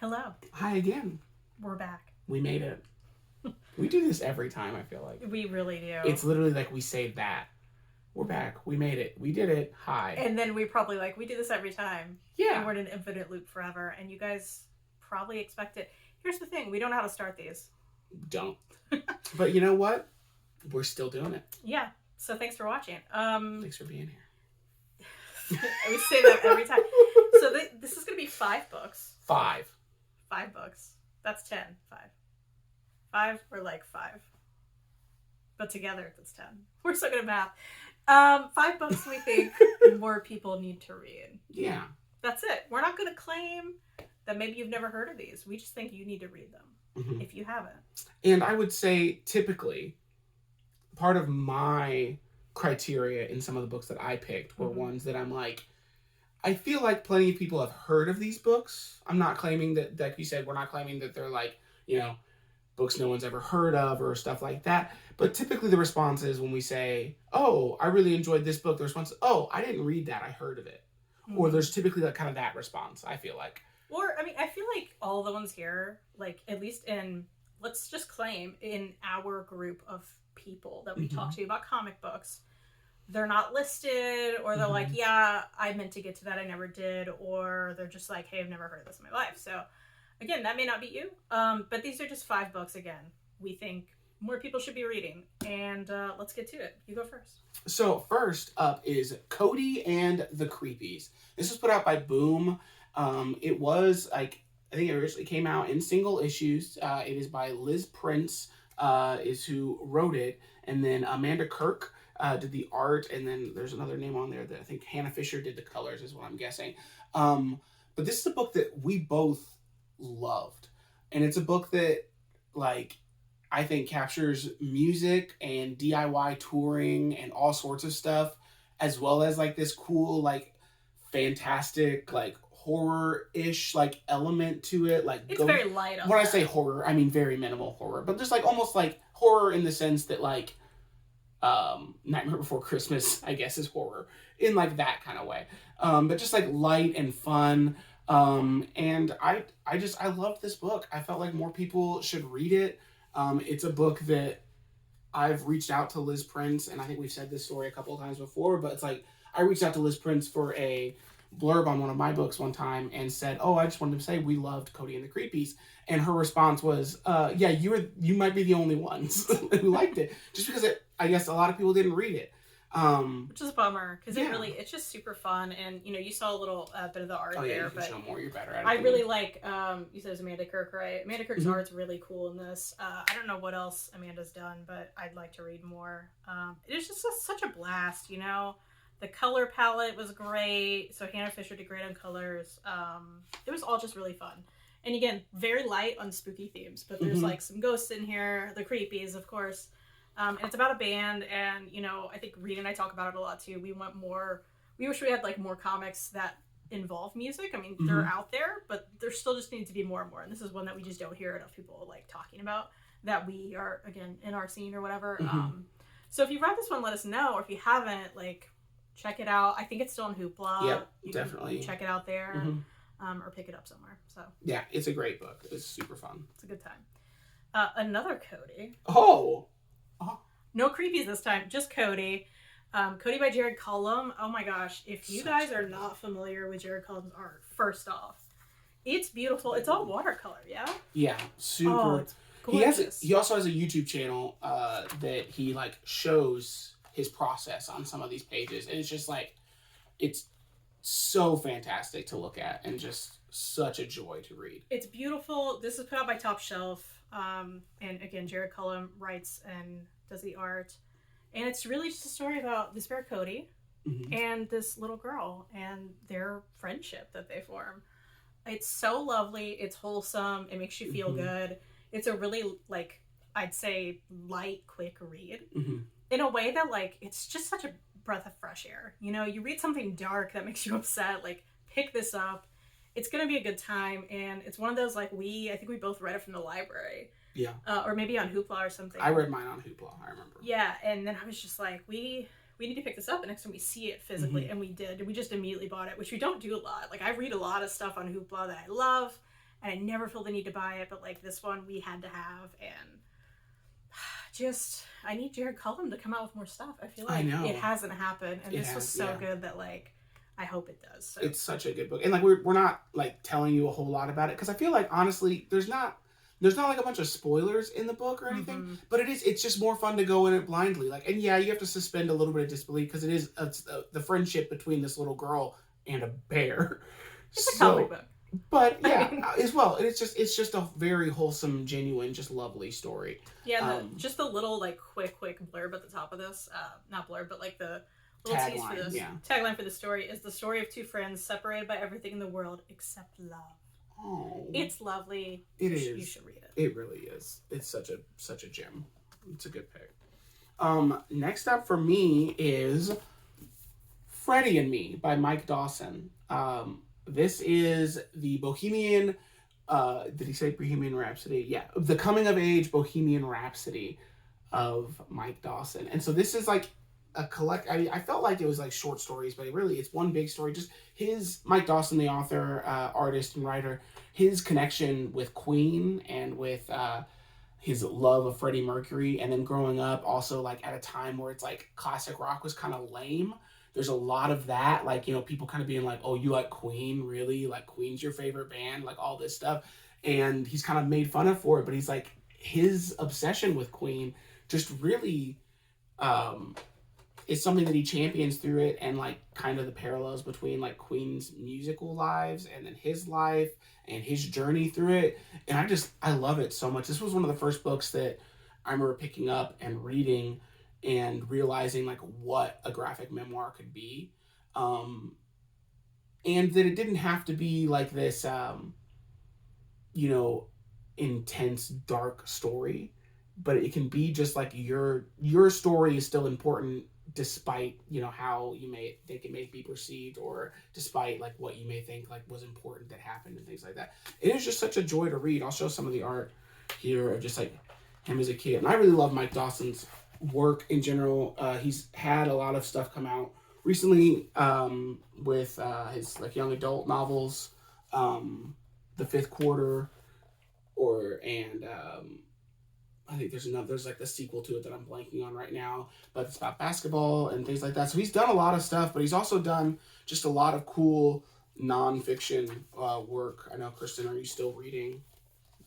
Hello. Hi again. We're back. We made it. We do this every time, I feel like. We really do. It's literally like we say that. We're back. We made it. We did it. Hi. And then we probably we do this every time. Yeah. And we're in an infinite loop forever. And you guys probably expect it. Here's the thing. We don't know how to start these. Don't. But you know what? We're still doing it. Yeah. So thanks for watching. Thanks for being here. We say that every time. So this is going to be 5 books. 5 books. That's 10. 5 or 5. But together it's 10. We're so good at math. 5 books we think more people need to read. Yeah. That's it. We're not going to claim that maybe you've never heard of these. We just think you need to read them if you haven't. And I would say typically part of my criteria in some of the books that I picked were ones that I'm like, I feel like plenty of people have heard of these books. I'm not claiming that, like you said, we're not claiming that they're books no one's ever heard of or stuff like that. But typically the response is when we say, oh, I really enjoyed this book, the response is, oh, I didn't read that, I heard of it. Or there's typically kind of that response, I feel like. Or, I feel like all the ones here, at least let's just claim, in our group of people that we talk to about comic books, they're not listed, or they're like, yeah, I meant to get to that, I never did, or they're just like, hey, I've never heard of this in my life. So, again, that may not be you, but these are just 5 books, again, we think more people should be reading, and let's get to it. You go first. So, first up is Cody and the Creepies. This was put out by Boom. It was, I think it originally came out in single issues. It is by Liz Prince, is who wrote it, and then Amanda Kirk did the art, and then there's another name on there that I think Hannah Fisher did the colors, is what I'm guessing. But this is a book that we both loved, and it's a book that, I think captures music and DIY touring and all sorts of stuff, as well as, this cool, fantastic, horror-ish, element to it. It's very light on When I say horror, I mean very minimal horror, but just, almost, horror in the sense that, Nightmare Before Christmas, I guess, is horror in that kind of way. But just light and fun. And I loved this book. I felt like more people should read it. It's a book that I've reached out to Liz Prince, and I think we've said this story a couple of times before, but it's I reached out to Liz Prince for a blurb on one of my books one time and said, oh, I just wanted to say we loved Cody and the Creepies. And her response was, yeah, you might be the only ones who liked it. Just because I guess a lot of people didn't read it. Which is a bummer, because it's just super fun, and you saw a little bit of the art there. You can show more, you're better at it. I really like, you said it was Amanda Kirk, right? Amanda Kirk's art's really cool in this. I don't know what else Amanda's done, but I'd like to read more. It was just such a blast, The color palette was great, so Hannah Fisher did great on colors. It was all just really fun. And again, very light on spooky themes, but there's some ghosts in here, the Creepies, of course. And it's about a band, and I think Reed and I talk about it a lot too. We wish we had more comics that involve music. I mean, they're out there, but there still just needs to be more and more. And this is one that we just don't hear enough people talking about, that we are, again, in our scene or whatever. So if you've read this one, let us know. Or if you haven't, check it out. I think it's still on Hoopla. Yep, you definitely. Check it out there, or pick it up somewhere. So yeah, it's a great book. It's super fun. It's a good time. Another Cody. Oh. No Creepies this time, just Cody. Cody by Jared Cullum. Oh my gosh, if you guys are not familiar with Jared Cullum's art, first off, it's beautiful. It's all watercolor, yeah? Yeah, super. It's gorgeous. He also has a YouTube channel that he shows his process on some of these pages, and it's just it's so fantastic to look at and just such a joy to read. It's beautiful. This is put out by Top Shelf, and again, Jared Cullum writes and does the art, and it's really just a story about this bear Cody and this little girl and their friendship that they form. It's so lovely. It's wholesome. It makes you feel good. It's a really I'd say light, quick read in a way that it's just such a breath of fresh air. You read something dark that makes you upset, pick this up. It's gonna be a good time, and it's one of those I think we both read it from the library. Yeah. Or maybe on Hoopla or something. I read mine on Hoopla, I remember. Yeah, and then I was just we need to pick this up the next time we see it physically, and we did. We just immediately bought it, which we don't do a lot. I read a lot of stuff on Hoopla that I love, and I never feel the need to buy it, but like this one we had to have. And just, I need Jared Cullum to come out with more stuff. I feel like it hasn't happened, and this was so good that like I hope it does. So. It's such a good book, and like we're not like telling you a whole lot about it because I feel like honestly there's not like a bunch of spoilers in the book or anything, but it's just more fun to go in it blindly. Like, and yeah, you have to suspend a little bit of disbelief because it's the friendship between this little girl and a bear. It's a comic book. But yeah, as well, it's just a very wholesome, genuine, just lovely story. Yeah, just the little like quick blurb at the top of this, not blurb, but like the little tease for this tagline for the story is the story of two friends separated by everything in the world except love. Oh, it's lovely. It is. You should read it. It really is. It's such a gem. It's a good pick. Next up for me is Freddy and Me by Mike Dawson. This is the Bohemian. Did he say Bohemian Rhapsody? Yeah, the coming of age Bohemian Rhapsody of Mike Dawson. And so this is like a collect. I felt like it was like short stories, but it's one big story. Just Mike Dawson, the author, artist, and writer, his connection with Queen and with his love of Freddie Mercury, and then growing up also like at a time where it's like classic rock was kind of lame. There's a lot of that, like, people kind of being like, oh, you like Queen, really? Like, Queen's your favorite band? Like, all this stuff. And he's kind of made fun of for it, but he's like, his obsession with Queen just really is something that he champions through it, and like kind of the parallels between like Queen's musical lives and then his life and his journey through it. And I love it so much. This was one of the first books that I remember picking up and reading and realizing like what a graphic memoir could be, and that it didn't have to be like this intense dark story, but it can be just like your story is still important despite how you may think it may be perceived, or despite like what you may think like was important that happened and things like that. It is just such a joy to read. I'll show some of the art here of just like him as a kid, and I really love Mike Dawson's work in general. He's had a lot of stuff come out recently with his like young adult novels, The Fifth Quarter, and I think there's like the sequel to it that I'm blanking on right now, but it's about basketball and things like that. So he's done a lot of stuff, but he's also done just a lot of cool nonfiction work. I know, Kristen, are you still reading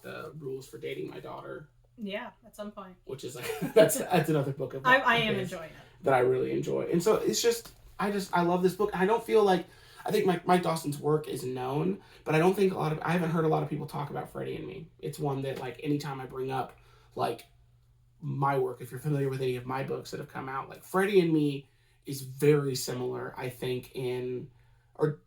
The Rules for Dating My Daughter? Yeah, at some point. Which is like that's another book of I am enjoying it. That I really enjoy. And so it's just I love this book. I don't feel like, I think Mike Dawson's work is known, but I don't think I haven't heard a lot of people talk about Freddy and Me. It's one that like anytime I bring up like my work, if you're familiar with any of my books that have come out, like Freddy and Me is very similar, I think, or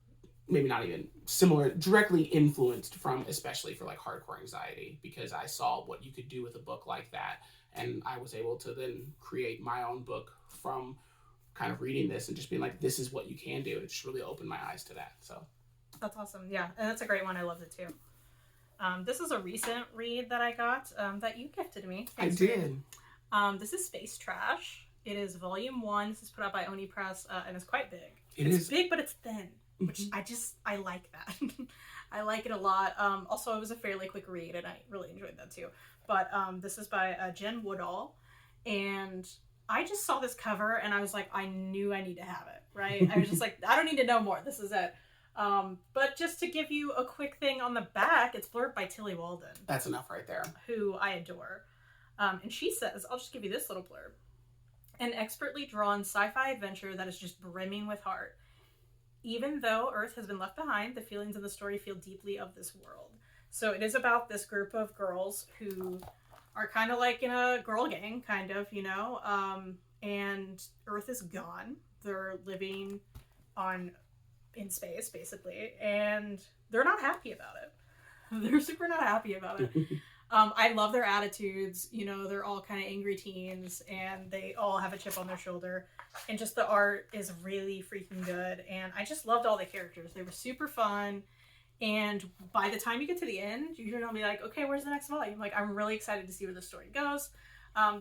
maybe not even similar, directly influenced from, especially for like hardcore anxiety, because I saw what you could do with a book like that, and I was able to then create my own book from kind of reading this and just being like, this is what you can do. It just really opened my eyes to that. So that's awesome. Yeah, and that's a great one. I loved it too. This is a recent read that I got that you gifted me. Thanks, I did. This is Space Trash. It is volume 1. This is put out by Oni Press, and it's quite big. It's big, but it's thin, which I like that. I like it a lot. Also, it was a fairly quick read, and I really enjoyed that too. But this is by Jen Woodall, and I just saw this cover, and I was like, I knew I need to have it, right? I was just like, I don't need to know more. This is it. But just to give you a quick thing on the back, it's blurred by Tilly Walden. That's enough right there. Who I adore. And she says, I'll just give you this little blurb. An expertly drawn sci-fi adventure that is just brimming with heart. Even though Earth has been left behind, the feelings in the story feel deeply of this world. So it is about this group of girls who are kind of like in a girl gang, kind of, and Earth is gone. They're living in space, basically, and they're not happy about it. They're super not happy about it. I love their attitudes. They're all kind of angry teens, and they all have a chip on their shoulder, and just the art is really freaking good, and I just loved all the characters. They were super fun, and by the time you get to the end, you're gonna be like, okay, where's the next volume? Like, I'm really excited to see where the story goes.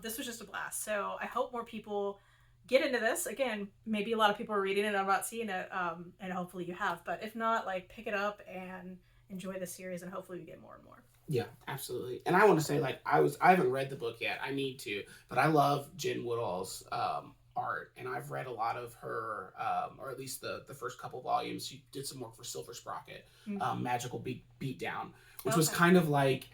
This was just a blast, so I hope more people get into this. Again, maybe a lot of people are reading it, I'm not seeing it, and hopefully you have, but if not, like, pick it up and enjoy the series, and hopefully we get more and more. Yeah, absolutely. And I want to say, like, I haven't read the book yet. I need to, but I love Jen Woodall's art, and I've read a lot of her, or at least the first couple volumes. She did some work for Silver Sprocket, Magical Beatdown, which was kind of like,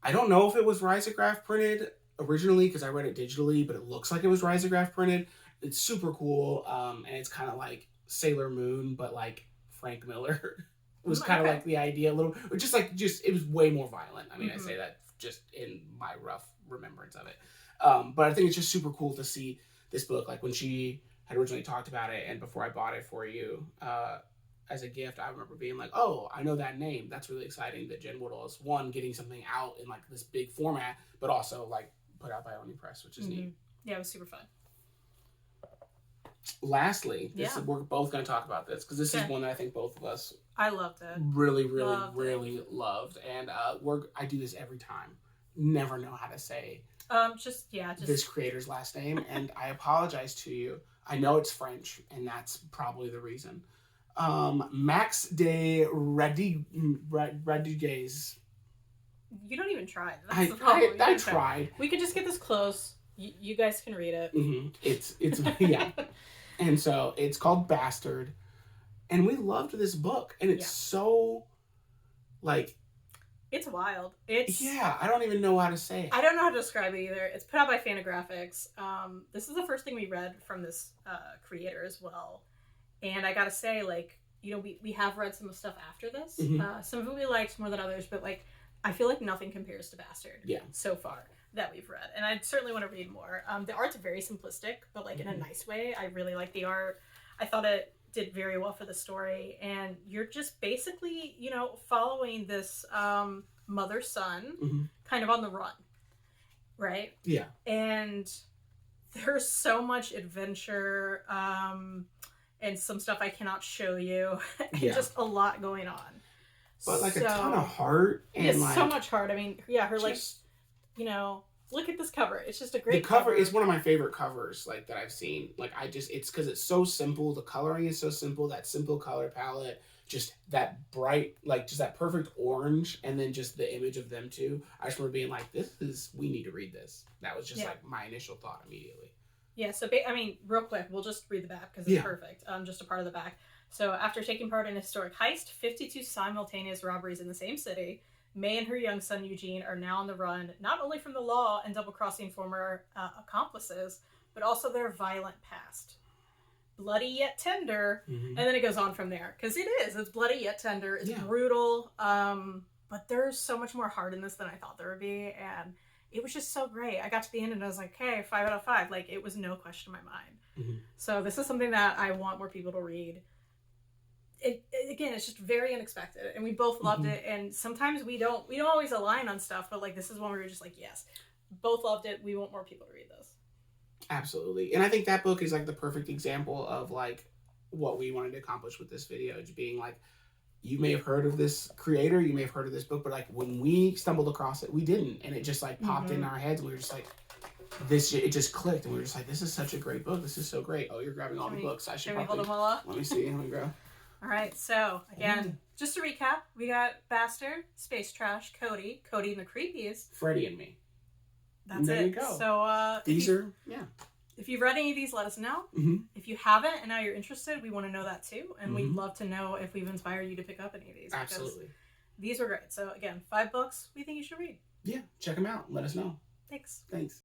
I don't know if it was risograph printed originally because I read it digitally, but it looks like it was risograph printed. It's super cool, and it's kind of like Sailor Moon, but like Frank Miller. Was kind of like the idea a little, or just it was way more violent. I mean, I say that just in my rough remembrance of it. But I think it's just super cool to see this book. Like when she had originally talked about it, and before I bought it for you as a gift, I remember being like, "Oh, I know that name. That's really exciting." That Jen Woodall is getting something out in like this big format, but also like put out by Oni Press, which is neat. Yeah, it was super fun. Lastly, we're both going to talk about this because this is one that I think both of us I loved it. Really loved. And I do this every time. Never know how to say this creator's last name, and I apologize to you. I know it's French, and that's probably the reason. Max de Radiguez. You don't even try. That's the problem. I tried. We could just get this close. You guys can read it. It's yeah. And so it's called Bastard. And we loved this book. And it's so, like... It's wild. I don't even know how to say it. I don't know how to describe it either. It's put out by Fantagraphics. This is the first thing we read from this creator as well. And I gotta say, like, you know, we have read some stuff after this. Some of it we liked more than others. But, like, I feel like nothing compares to Bastard so far that we've read, and I certainly want to read more. The art's very simplistic, but like in a nice way. I really like the art. I thought it did very well for the story, and you're just basically, you know, following this mother-son kind of on the run, right? Yeah. And there's so much adventure, and some stuff I cannot show you, and just a lot going on. But like a ton of heart, and like so much heart. I mean, her like. You know, look at this cover. It's just a great cover. Is one of my favorite covers, like, that I've seen. Like, it's because it's so simple. The coloring is so simple. That simple color palette, just that bright, like, just that perfect orange, and then just the image of them two. I just remember being like, we need to read this. That was just like my initial thought immediately. Yeah, so, I mean, real quick, we'll just read the back because it's perfect. Just a part of the back. So, after taking part in a historic heist, 52 simultaneous robberies in the same city, May and her young son Eugene are now on the run, not only from the law and double-crossing former accomplices, but also their violent past. Bloody yet tender, and then it goes on from there. Because it's bloody yet tender, it's brutal, but there's so much more heart in this than I thought there would be, and it was just so great. I got to the end and I was like, hey, 5 out of 5. Like, it was no question in my mind. So this is something that I want more people to read. Again, it's just very unexpected, and we both loved it. And sometimes we don't always align on stuff, but like this is one where we're just like, yes, both loved it. We want more people to read this. Absolutely, and I think that book is like the perfect example of like what we wanted to accomplish with this video, just being like, you may have heard of this creator, you may have heard of this book, but like when we stumbled across it, we didn't, and it just like popped in our heads, and we were just like, it just clicked, and we were just like, this is such a great book. This is so great. Oh, you're grabbing all the books. I should probably hold them all up. Let me see. Let me grab. All right, so again, just to recap, we got Bastard, Space Trash, Cody and the Creepies, Freddy and Me. That's it. There you go. So if you've read any of these, let us know. If you haven't and now you're interested, we want to know that too, and we'd love to know if we've inspired you to pick up any of these. Absolutely. These were great. So again, 5 books we think you should read. Yeah, check them out. Let us know. Thanks.